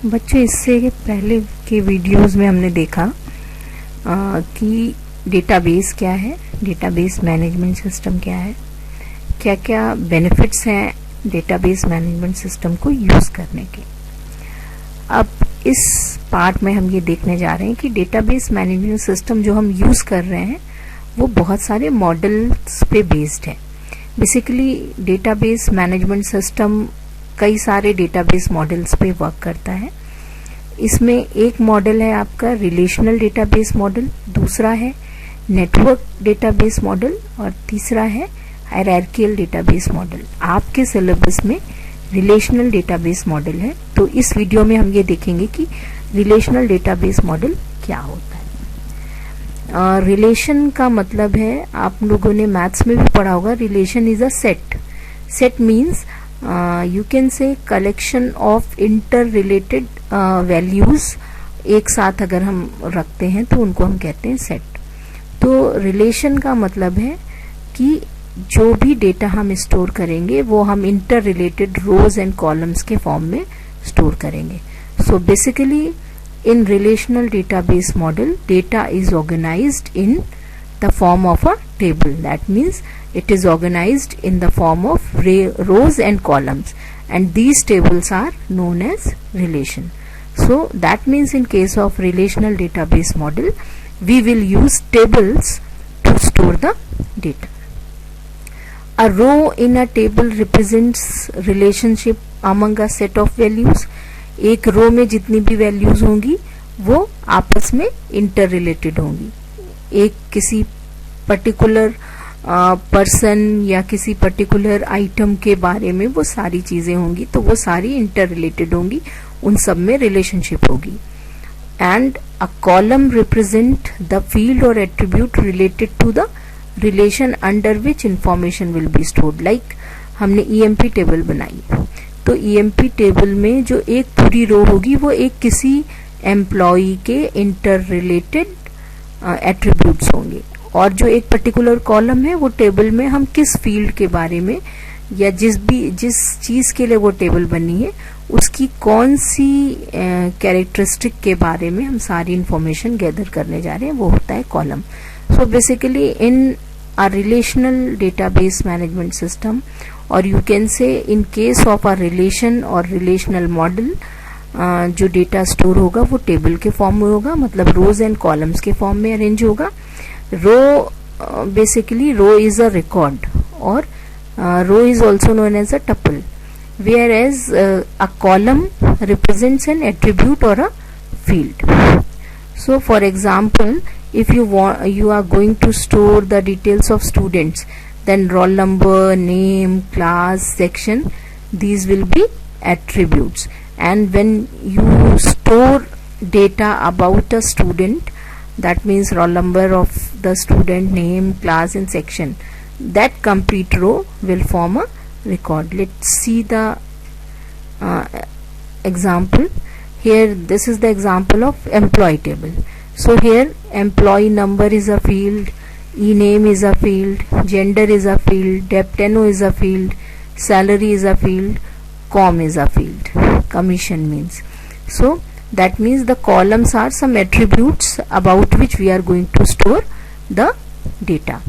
बच्चों, इससे पहले के वीडियोस में हमने देखा कि डेटाबेस क्या है, डेटाबेस मैनेजमेंट सिस्टम क्या है, क्या क्या बेनिफिट्स हैं डेटाबेस मैनेजमेंट सिस्टम को यूज़ करने के। अब इस पार्ट में हम ये देखने जा रहे हैं कि डेटाबेस मैनेजमेंट सिस्टम जो हम यूज़ कर रहे हैं वो बहुत सारे मॉडल्स पे बेस्ड है। बेसिकली डेटाबेस मैनेजमेंट सिस्टम कई सारे डेटाबेस मॉडल्स पे वर्क करता है। इसमें एक मॉडल है आपका रिलेशनल डेटाबेस मॉडल, दूसरा है नेटवर्क डेटाबेस मॉडल और तीसरा है हायरार्किकल डेटाबेस मॉडल। आपके सिलेबस में रिलेशनल डेटाबेस मॉडल है, तो इस वीडियो में हम ये देखेंगे कि रिलेशनल डेटाबेस मॉडल क्या होता है। रिलेशन का मतलब है, आप लोगों ने मैथ्स में भी पढ़ा होगा, relation is a set. Set means you can say collection of interrelated values एक साथ अगर हम रखते हैं तो उनको हम कहते हैं सेट। तो रिलेशन का मतलब है कि जो भी डेटा हम स्टोर करेंगे वो हम interrelated rows and columns के फॉर्म में स्टोर करेंगे। So basically in relational database model data is organised in the form of a table. That means it is organized in the form of rows and columns, and these tables are known as relation. So that means in case of relational database model we will use tables to store the data. A row in a table represents relationship among a set of values. एक रो में जितनी भी values होंगी वो आपस में inter related होंगी। एक किसी पर्टिकुलर पर्सन या किसी पर्टिकुलर आइटम के बारे में वो सारी चीजें होंगी, तो वो सारी इंटर रिलेटेड होंगी, उन सब में रिलेशनशिप होगी। And a column represent the field और attribute related to the relation under which information will be stored. Like हमने ईएमपी टेबल बनाई, तो ईएमपी टेबल में जो एक पूरी रो होगी वो एक किसी एम्प्लॉय के इंटर रिलेटेड एट्रीब्यूट्स होंगे, और जो एक पर्टिकुलर कॉलम है वो टेबल में हम किस फील्ड के बारे में या जिस चीज के लिए वो टेबल बनी है उसकी कौन सी कैरेक्टरिस्टिक के बारे में हम सारी इंफॉर्मेशन गैदर करने जा रहे हैं, वो होता है column. So basically in a relational database management system, और you can say in case of a relation और रिलेशनल मॉडल, जो डेटा स्टोर होगा वो टेबल के फॉर्म में होगा, मतलब रोज एंड कॉलम्स के फॉर्म में अरेंज होगा। Row basically row is a record, और row is also known as a tuple, where as a column represents an attribute और a field. So for example, if you are going to store the details of students, then roll number, name, class, section, these will be attributes. And when you store data about a student, that means roll number of the student, name, class and section, that complete row will form a record. Let's see the example here. This is the example of employee table. So here employee number is a field, e-name is a field, gender is a field, depteno is a field, salary is a field, com is a field, commission means. So that means the columns are some attributes about which we are going to store the data,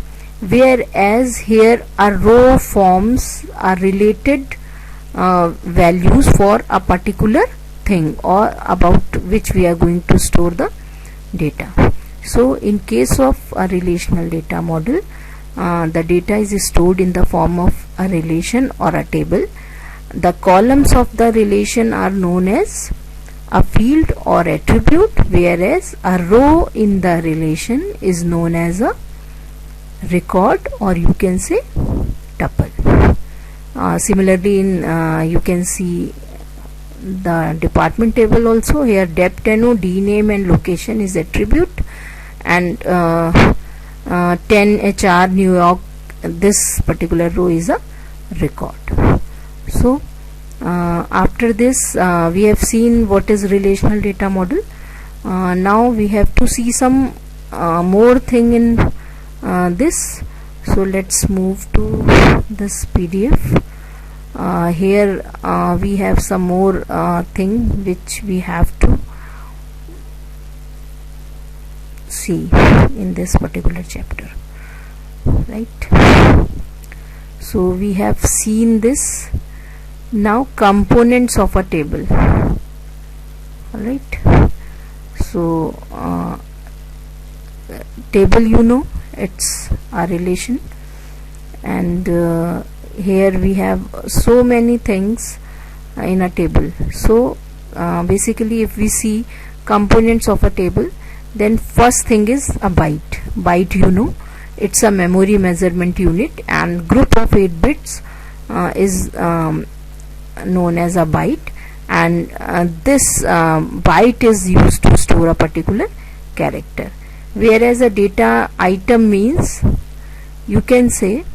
whereas here a row forms are related values for a particular thing or about which we are going to store the data. So in case of a relational data model, the data is stored in the form of a relation or a table. The columns of the relation are known as a field or attribute, whereas a row in the relation is known as a record, or you can say tuple. Similarly in you can see the department table also. Here depteno, dname and location is attribute, and 10 HR New York, this particular row is a record. So after this we have seen what is relational data model. Now we have to see some more thing in this. So let's move to this PDF. Here we have some more thing which we have to see in this particular chapter, right? So we have seen this. Now components of a table. Alright, so table, you know, it's a relation, and here we have so many things in a table. So basically if we see components of a table, then first thing is a byte, you know, it's a memory measurement unit, and group of 8 bits is known as a byte, and this byte is used to store a particular character. Whereas a data item means, you can say,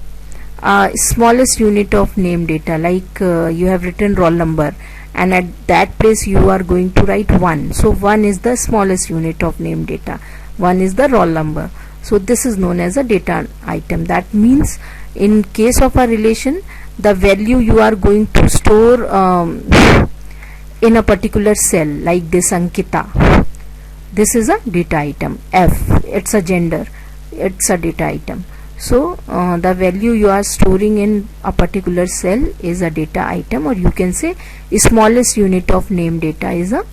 smallest unit of name data, like you have written roll number, and at that place you are going to write 1. So 1 is the smallest unit of name data, 1 is the roll number. So this is known as a data item. That means in case of a relation, the value you are going to store in a particular cell, like this Ankita, this is a data item. F, it's a gender, it's a data item. So the value you are storing in a particular cell is a data item, or you can say smallest unit of name data is a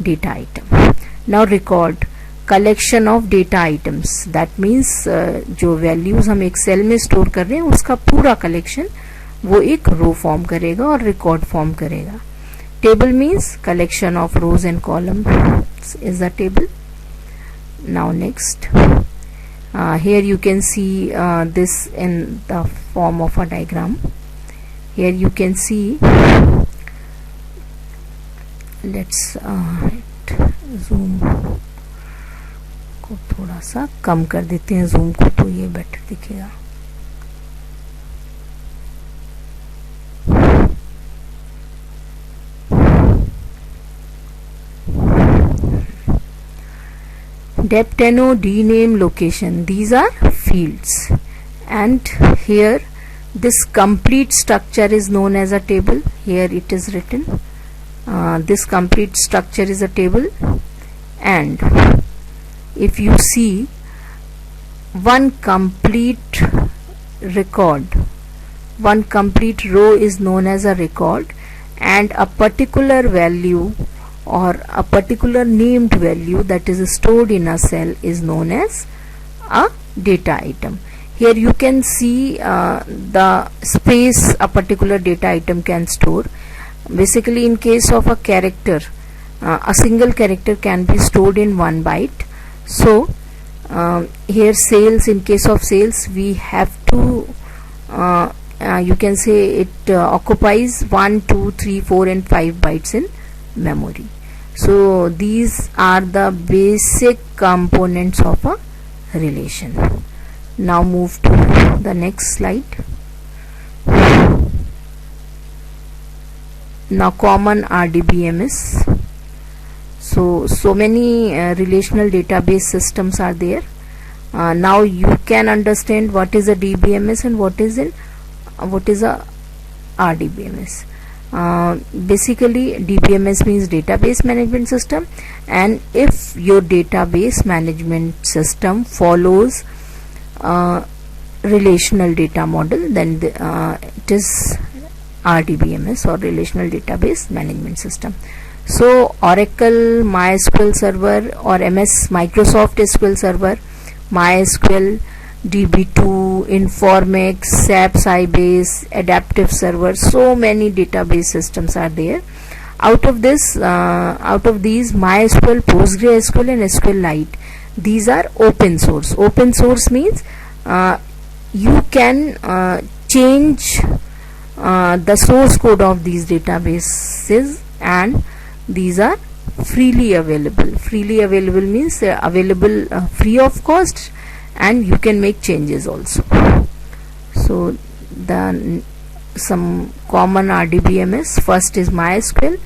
data item. Now record, collection of data items, that means जो values हम एक cell में store कर रहे हैं उसका पूरा collection वो एक row form करेगा और record form करेगा. Table means collection of rows and columns is a table. Now next, here you can see this in the form of a diagram. Here you can see, let's zoom को थोड़ा सा कम कर देते हैं, zoom को, तो ये better दिखेगा. Depth, NO, DNAME, location, these are fields, and here this complete structure is known as a table. Here it is written, this complete structure is a table, and if you see one complete record, one complete row is known as a record, and a particular value or a particular named value that is stored in a cell is known as a data item. Here you can see the space a particular data item can store. Basically in case of a character, a single character can be stored in 1 byte. So here sales, in case of sales we have to you can say it occupies 1, 2, 3, 4 and 5 bytes in memory. So these are the basic components of a relation. Now move to the next slide. Now common RDBMS. So many relational database systems are there. Now you can understand what is a DBMS and what is a RDBMS. Basically DBMS means database management system, and if your database management system follows relational data model, then it is RDBMS, or relational database management system. So Oracle, MySQL Server, or MS Microsoft SQL Server, MySQL, DB2, Informix, SAP Sybase, Adaptive Server, so many database systems are there. Out of these MySQL, PostgreSQL and SQLite, these are open source. Open source means you can change the source code of these databases, and these are freely available. Freely available means available free of cost, and you can make changes also. So some common RDBMS, first is MySQL.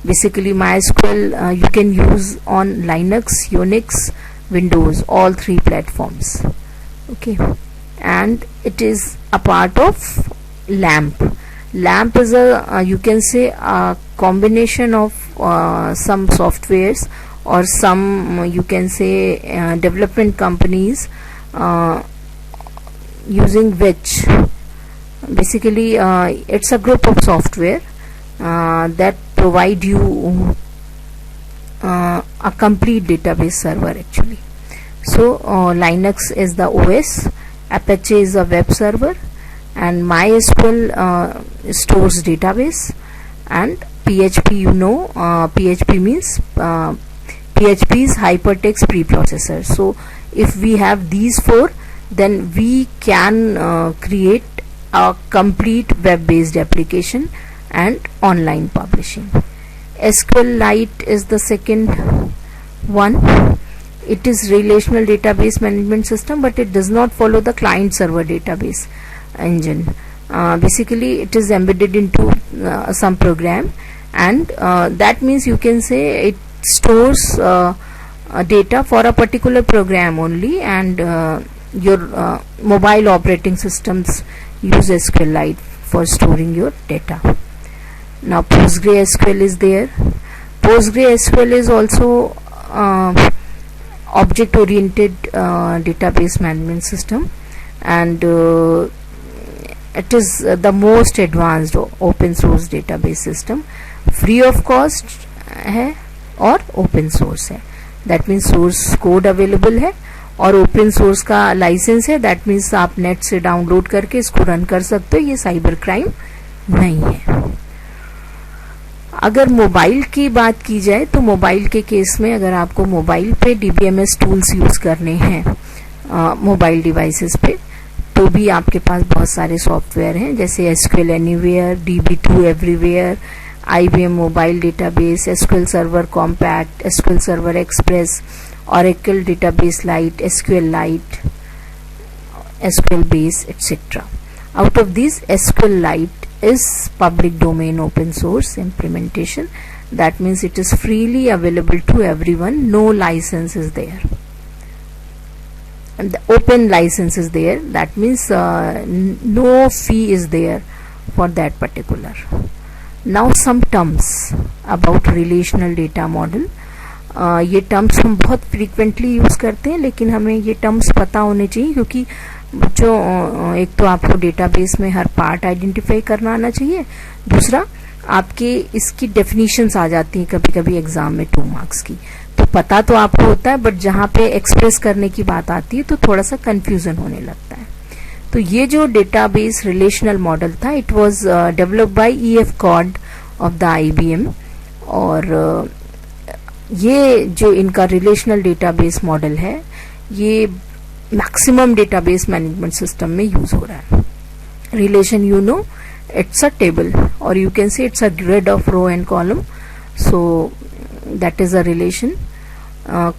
Basically MySQL you can use on Linux, Unix, Windows, all 3 platforms. Okay, and it is a part of LAMP. LAMP is a you can say a combination of some softwares or some you can say development companies using which basically it's a group of software that provide you a complete database server actually. So Linux is the OS, Apache is a web server, and MySQL stores database, and PHP, you know, PHP means PHP is hypertext preprocessor. So if we have these four, then we can create a complete web-based application and online publishing. SQLite is the second one. It is relational database management system, but it does not follow the client server database engine. Basically it is embedded into some program, and that means you can say it stores data for a particular program only, and your mobile operating systems use SQLite for storing your data. Now PostgreSQL is there. PostgreSQL is also object oriented database management system, and it is the most advanced open source database system. Free of cost है और open source है, that means source code available है और open source का licence है, that means आप net से download करके इसको रन कर सकते हो, ये साइबर क्राइम नहीं है। अगर मोबाइल की बात की जाए तो मोबाइल के केस में अगर आपको मोबाइल पे DBMS टूल्स यूज करने हैं मोबाइल डिवाइसेस पे, तो भी आपके पास बहुत सारे सॉफ्टवेयर हैं, जैसे SQL anywhere, DB2 everywhere, IBM mobile database, SQL server compact, SQL server express, Oracle database lite, SQLite, SQL base, etc. Out of these, SQLite is public domain open source implementation. That means it is freely available to everyone. No license is there. And the open license is there. That means no fee is there for that particular. Now some terms about relational data model. ये terms हम बहुत frequently use करते हैं, लेकिन हमें ये terms पता होने चाहिए, क्योंकि बच्चों एक तो आपको डेटाबेस में हर पार्ट आइडेंटिफाई करना आना चाहिए, दूसरा आपके इसकी डेफिनेशंस आ जाती हैं कभी कभी एग्जाम में 2 मार्क्स की, तो पता तो आपको होता है, बट जहाँ पे एक्सप्रेस करने की बात आती है तो थोड़ा सा कंफ्यूजन होने लगता है। तो ये जो डेटाबेस रिलेशनल मॉडल था, it was developed by EF Codd of the IBM, और ये जो इनका रिलेशनल डेटाबेस मॉडल है ये मैक्सिमम डेटाबेस मैनेजमेंट सिस्टम में यूज हो रहा है। Relation, you know, it's a table और you can say it's a grid of row and column, so that is a relation.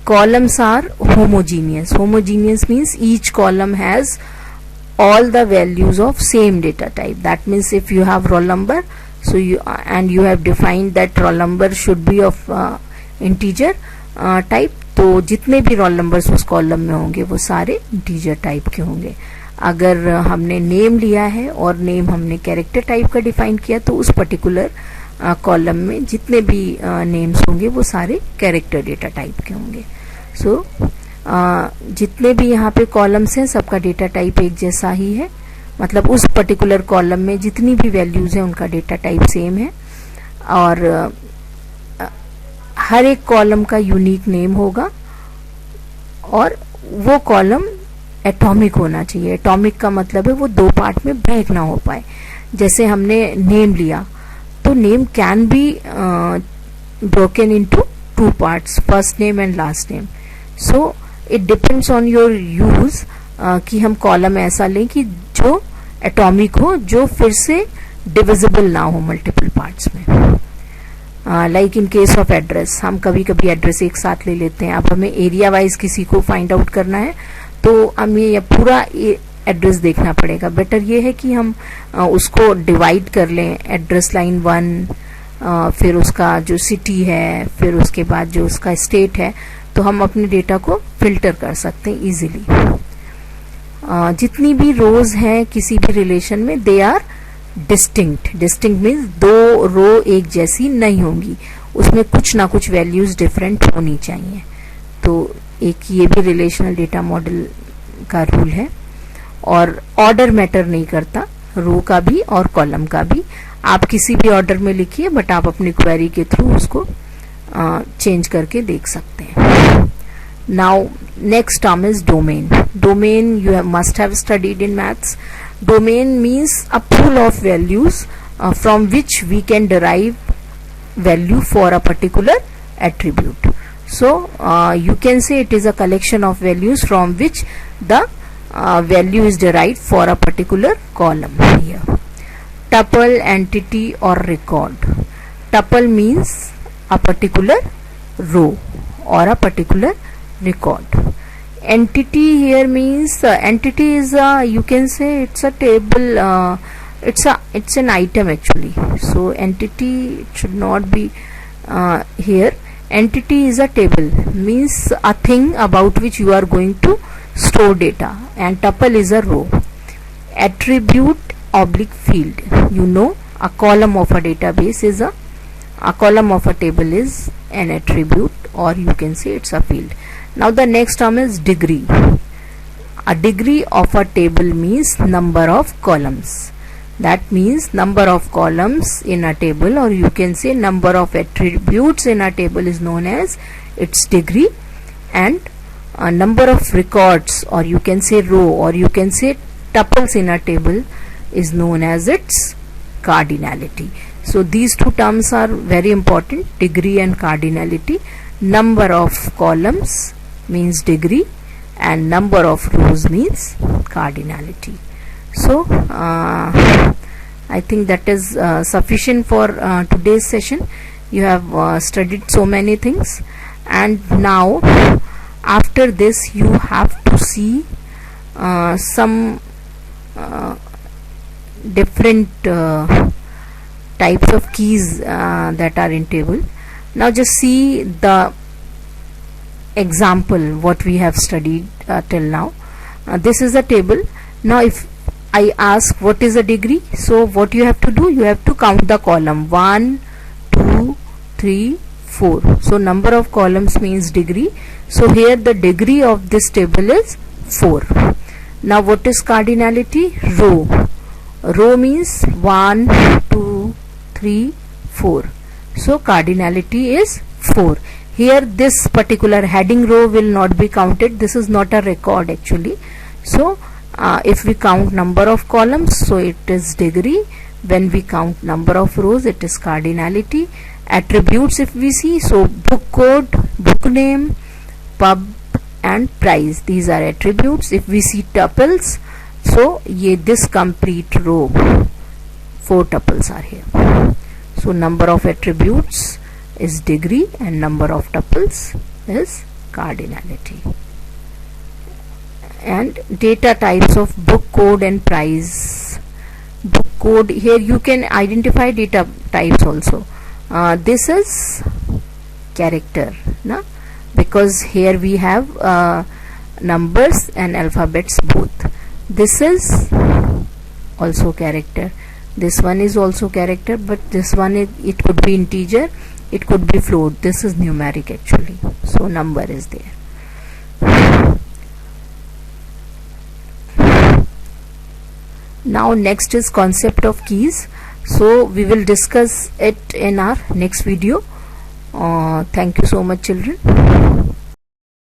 columns are homogeneous. Homogeneous means each column has all the values of same data type. That means if you have roll number, so you have defined that roll number should be of integer type, तो जितने भी roll numbers उस column में होंगे वो सारे integer type के होंगे। अगर हमने नेम लिया है और नेम हमने कैरेक्टर टाइप का डिफाइन किया, तो उस पर्टिकुलर कॉलम में जितने भी नेम्स होंगे वो सारे कैरेक्टर डेटा टाइप के होंगे। सो जितने भी यहाँ पे कॉलम्स हैं सबका डेटा टाइप एक जैसा ही है, मतलब उस पर्टिकुलर कॉलम में जितनी भी वैल्यूज हैं उनका डेटा टाइप सेम है, और हर एक कॉलम का यूनिक नेम होगा, और वो कॉलम एटॉमिक होना चाहिए। एटॉमिक का मतलब है वो 2 पार्ट में ब्रेक ना हो पाए। जैसे हमने नेम लिया तो name can be broken into 2 parts, first name and last name. So it depends on your use कि हम कॉलम ऐसा लें कि जो एटॉमिक हो, जो फिर से डिविजिबल ना हो मल्टीपल पार्ट्स में। Like in case of address, हम कभी कभी एड्रेस एक साथ ले लेते हैं। अब हमें एरिया वाइज किसी को फाइंड आउट करना है तो हमें ये पूरा एड्रेस देखना पड़ेगा। बेटर ये है कि हम उसको डिवाइड कर लें, एड्रेस लाइन 1, फिर उसका जो सिटी है, फिर उसके बाद जो उसका स्टेट है, तो हम अपने डेटा को फिल्टर कर सकते हैं इजीली। जितनी भी रोज हैं किसी भी रिलेशन में, दे आर डिस्टिंक्ट मीन्स दो रो एक जैसी नहीं होंगी, उसमें कुछ ना कुछ वैल्यूज डिफरेंट होनी चाहिए। तो एक ये भी रिलेशनल डेटा मॉडल का रूल है। और ऑर्डर मैटर नहीं करता, रो का भी और कॉलम का भी, आप किसी भी ऑर्डर में लिखिए, बट आप अपनी क्वेरी के थ्रू उसको चेंज करके देख सकते हैं। Now next term is domain. Domain you must have studied in maths. Domain means a pool of values from which we can derive value for a particular attribute. So you can say it is a collection of values from which the value is derived for a particular column here. Tuple, entity or record. Tuple means a particular row or a particular record. Entity here means entity is you can say it's a table, it's an item actually. So entity should not be here. Entity is a table, means a thing about which you are going to store data, and tuple is a row. Attribute oblique field, you know a column of a database is a column of a table is an attribute, or you can say it's a field. Now the next term is degree. A degree of a table means number of columns. That means number of columns in a table, or you can say number of attributes in a table is known as its degree, and a number of records, or you can say row, or you can say tuples in a table is known as its cardinality. So these two terms are very important, degree and cardinality. Number of columns means degree and number of rows means cardinality. So I think that is sufficient for today's session. You have studied so many things, and now after this you have to see some different types of keys that are in table. Now just see the example what we have studied till now. This is a table. Now if I ask what is a degree, so what you have to do, you have to count the column 1 2 3 4. So number of columns means degree. So here the degree of this table is 4. Now what is cardinality? Row. Row means 1 2 3 4. So cardinality is 4. Here this particular heading row will not be counted. This is not a record actually. So if we count number of columns, so it is degree. When we count number of rows, it is cardinality. Attributes if we see, so book code, book name, pub and price, these are attributes. If we see tuples, so this complete row 4 tuples are here. So number of attributes is degree and number of tuples is cardinality. And data types of book code and price. Book code, here you can identify data types also. This is character, na? Because here we have numbers and alphabets both. This is also character. This one is also character, but this one it could be integer, it could be float. This is numeric actually, so number is there. Now next is concept of keys. So we will discuss it in our next video. Thank you so much children.